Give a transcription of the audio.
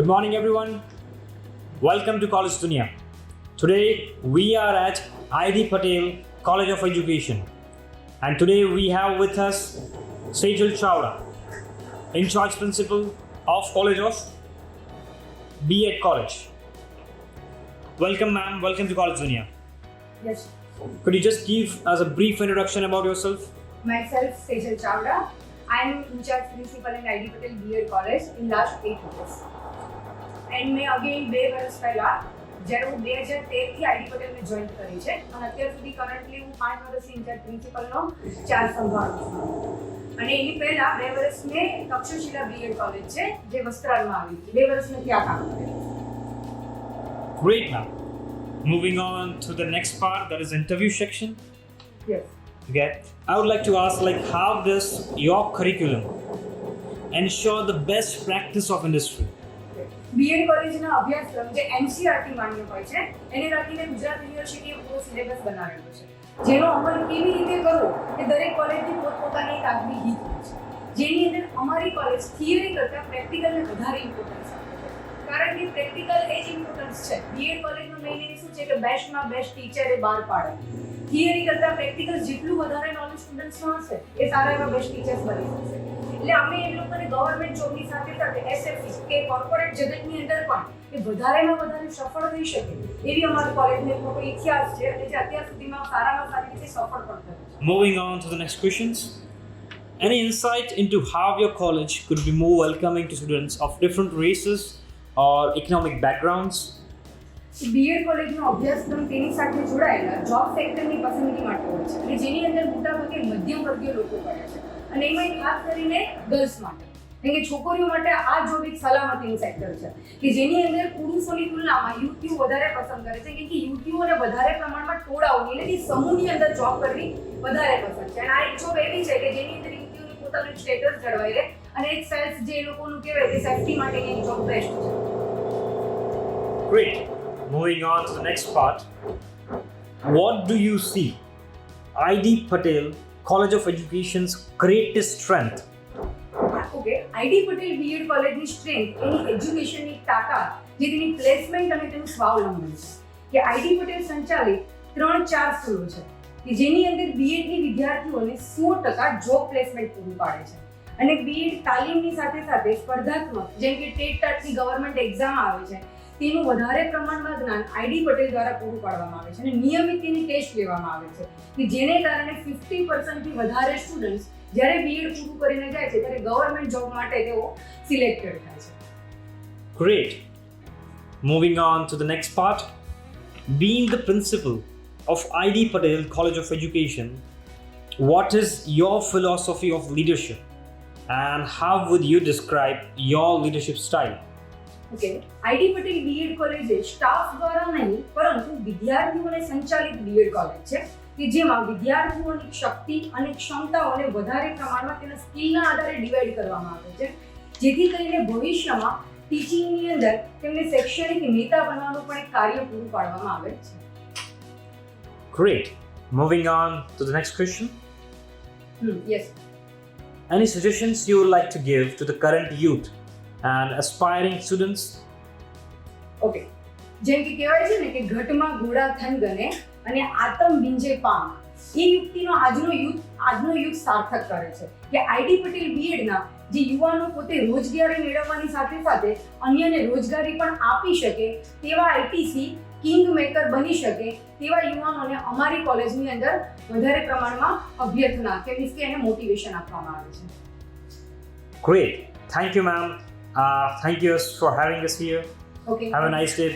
Good morning, everyone. Welcome to College Dunia. Today we are at ID Patel College of Education, and today we have with us Sejal Chawda, in charge principal of College of B.Ed College. Welcome, ma'am. Welcome to College Dunia. Yes. Could you just give us a brief introduction about yourself? Myself, Sejal Chawda. I am in charge principal in ID Patel B.Ed College in last 8 years. And મેં again 2 વર્ષ પહેલા જ્યારે હું 2013થી ID પટેલને join કરી છે અને અત્યાર સુધી કરન્ટલી હું 5 વર્ષથી ઇન્ચાર્જ પ્રિન્સિપલનો ચાર્જ સંભાળું છું. અને એની પહેલા 2 વર્ષ મેં તક્ષશિલા B.Ed કોલેજ છે જે વસ્ત્રાલમાં આવી હતી. 2 વર્ષ મેં ત્યાં કામ કર્યું. Great, ma'am. Moving on to the next part, that is interview section. Yes. Okay, I would like to ask, how does your curriculum ensure the best practice of industry? B.Ed કોલેજના અભ્યાસક્રમ જે NCERT માન્ય હોય છે એને રાખીને ગુજરાત યુનિવર્સિટીએ પૂરો સિલેબસ બનાવેલો છે, જેનો અમલ કેવી રીતે કરવો એ દરેક કોલેજની પોતપોતાની એક આગવી રીત હોય છે, જેની અંદર અમારી કોલેજ થિયરી કરતાં પ્રેક્ટિકલને વધારે ઇમ્પોર્ટન્સ આપે છે, કારણ કે પ્રેક્ટિકલ એ જ ઇમ્પોર્ટન્સ છે. B.Ed કોલેજનો મેઇન એ શું છે કે બેસ્ટમાં બેસ્ટ ટીચર એ બહાર પાડે. થિયરી કરતાં પ્રેક્ટિકલ જેટલું વધારે નોલેજ સ્ટુડન્ટ્સમાં હશે એ સારા એવા બેસ્ટ ટીચર્સ બની શકશે. એટલે અમે એ લોકોને ગવર્મેન્ટ જોબની સાથે સાથે એસએફસી કે કોર્પોરેટ જગતની અંદર પણ એ વધારેમાં વધારે સફળ થઈ શકે એવી અમારી કોલેજનો એક મોટો ઇતિહાસ છે અને જે અત્યાર સુધીમાં સારામાં સારી રીતે સફળ પણ થયું છે. Moving on to the next questions. Any insight into how your college could be more welcoming to students of different races or economic backgrounds? B.Ed કોલેજનો અભ્યાસક્રમ તેની સાથે જોડાયેલા જોબ સેક્ટરની પસંદગી માટે હોય છે અને જેની અંદર મોટાભાગે મધ્યમ વર્ગીય લોકો પડે છે અને એમાં ખાસ કરીને ગર્લ્સ માટે, કારણ કે છોકરીઓ માટે આ જોબ એક સલામતીનું સેક્ટર છે કે જેની અંદર પુરુષોની તુલનામાં યુવતીઓ વધારે પસંદ કરે છે, કેમ કે યુવતીઓને વધારે પ્રમાણમાં ટોળાઓની એટલે કે સમૂહની અંદર જોબ કરવી વધારે પસંદ છે. અને આ એક જોબ એવી છે કે જેની અંદર યુવતીઓની પોતાનું સ્ટેટસ જળવાઈ રહે અને એક સેલ્ફ જે લોકોનું કહેવાય તે સેફ્ટી માટેની જોબ બેસ્ટ છે. Great. Moving on to the next part. What do you see ID Patel College of Education's greatest strength? Okay, ID Patel B.Ed કોલેજની સ્ટ્રેન્થ એની એજ્યુકેશનની તાકાત જે તેની પ્લેસમેન્ટ અને તેનું સ્વાવલંબન છે કે આઈડી પટેલ સંચાલિત 3-4 સ્કૂલો છે કે જેની અંદર B.Edની વિદ્યાર્થીઓને 100% જોબ પ્લેસમેન્ટ પૂરું પાડે છે અને B.Ed તાલીમની સાથે સાથે સ્પર્ધાત્મક જેમ કે ટેટ ટાટની ગવર્મેન્ટ એક્ઝામ આવે છે તેનું વધારે પ્રમાણમાં જ્ઞાન આઈડી પટેલ દ્વારા પૂરું પાડવામાં આવે છે અને નિયમિત તેની ટેસ્ટ લેવામાં આવે છે કે જેને કારણે 50%થી વધારે સ્ટુડન્ટ્સ જ્યારે B.Ed પૂરું કરીને જાય છે ત્યારે ગવર્મેન્ટ જોબ માટે તેઓ સિલેક્ટેડ થાય છે. Great. Moving on to the next part. Being the principal of ID Patel College of Education, what is your philosophy of leadership and how would you describe your leadership style? Okay, ID Patel B.Ed college staff દ્વારા નહીં પરંતુ વિદ્યાર્થીઓને સંચાલિત B.Ed college છે કે જેમાં વિદ્યાર્થીઓની શક્તિ અને ક્ષમતાઓને વધારે પ્રમાણમાં તેના સ્કિલના આધારે ડિવાઈડ કરવામાં આવે છે, જેથી કરીને ભવિષ્યમાં ટીચિંગની અંદર તેમને શૈક્ષણિક નેતા બનવાનું પણ એક કાર્ય પૂરું પાડવામાં આવે છે. Great. Moving on to the next question. Yes. Any suggestions you would like to give to the current youth and aspiring students? Okay, જેમ કે કહેવાય છે ને કે ઘટમાં ઘોડા થન ગને અને આતમ વિંજે પામ, એ યુક્તિનો આજનો યુથ સાર્થક કરે છે કે આઈડી પટેલ B.Edના જે યુવાનો પોતે રોજગારી મેળવવાની સાથે સાથે અન્યને રોજગારી પણ આપી શકે તેવા આઈટીસી કિંગ મેકર બની શકે તેવા યુવાનોને અમારી કોલેજની અંદર વધારે પ્રમાણમાં અભ્યર્થના કે મીન્સ કે એને મોટિવેશન આપવામાં આવે છે. Great. Thank you, ma'am. Thank you for having us here. Okay. Have a nice day.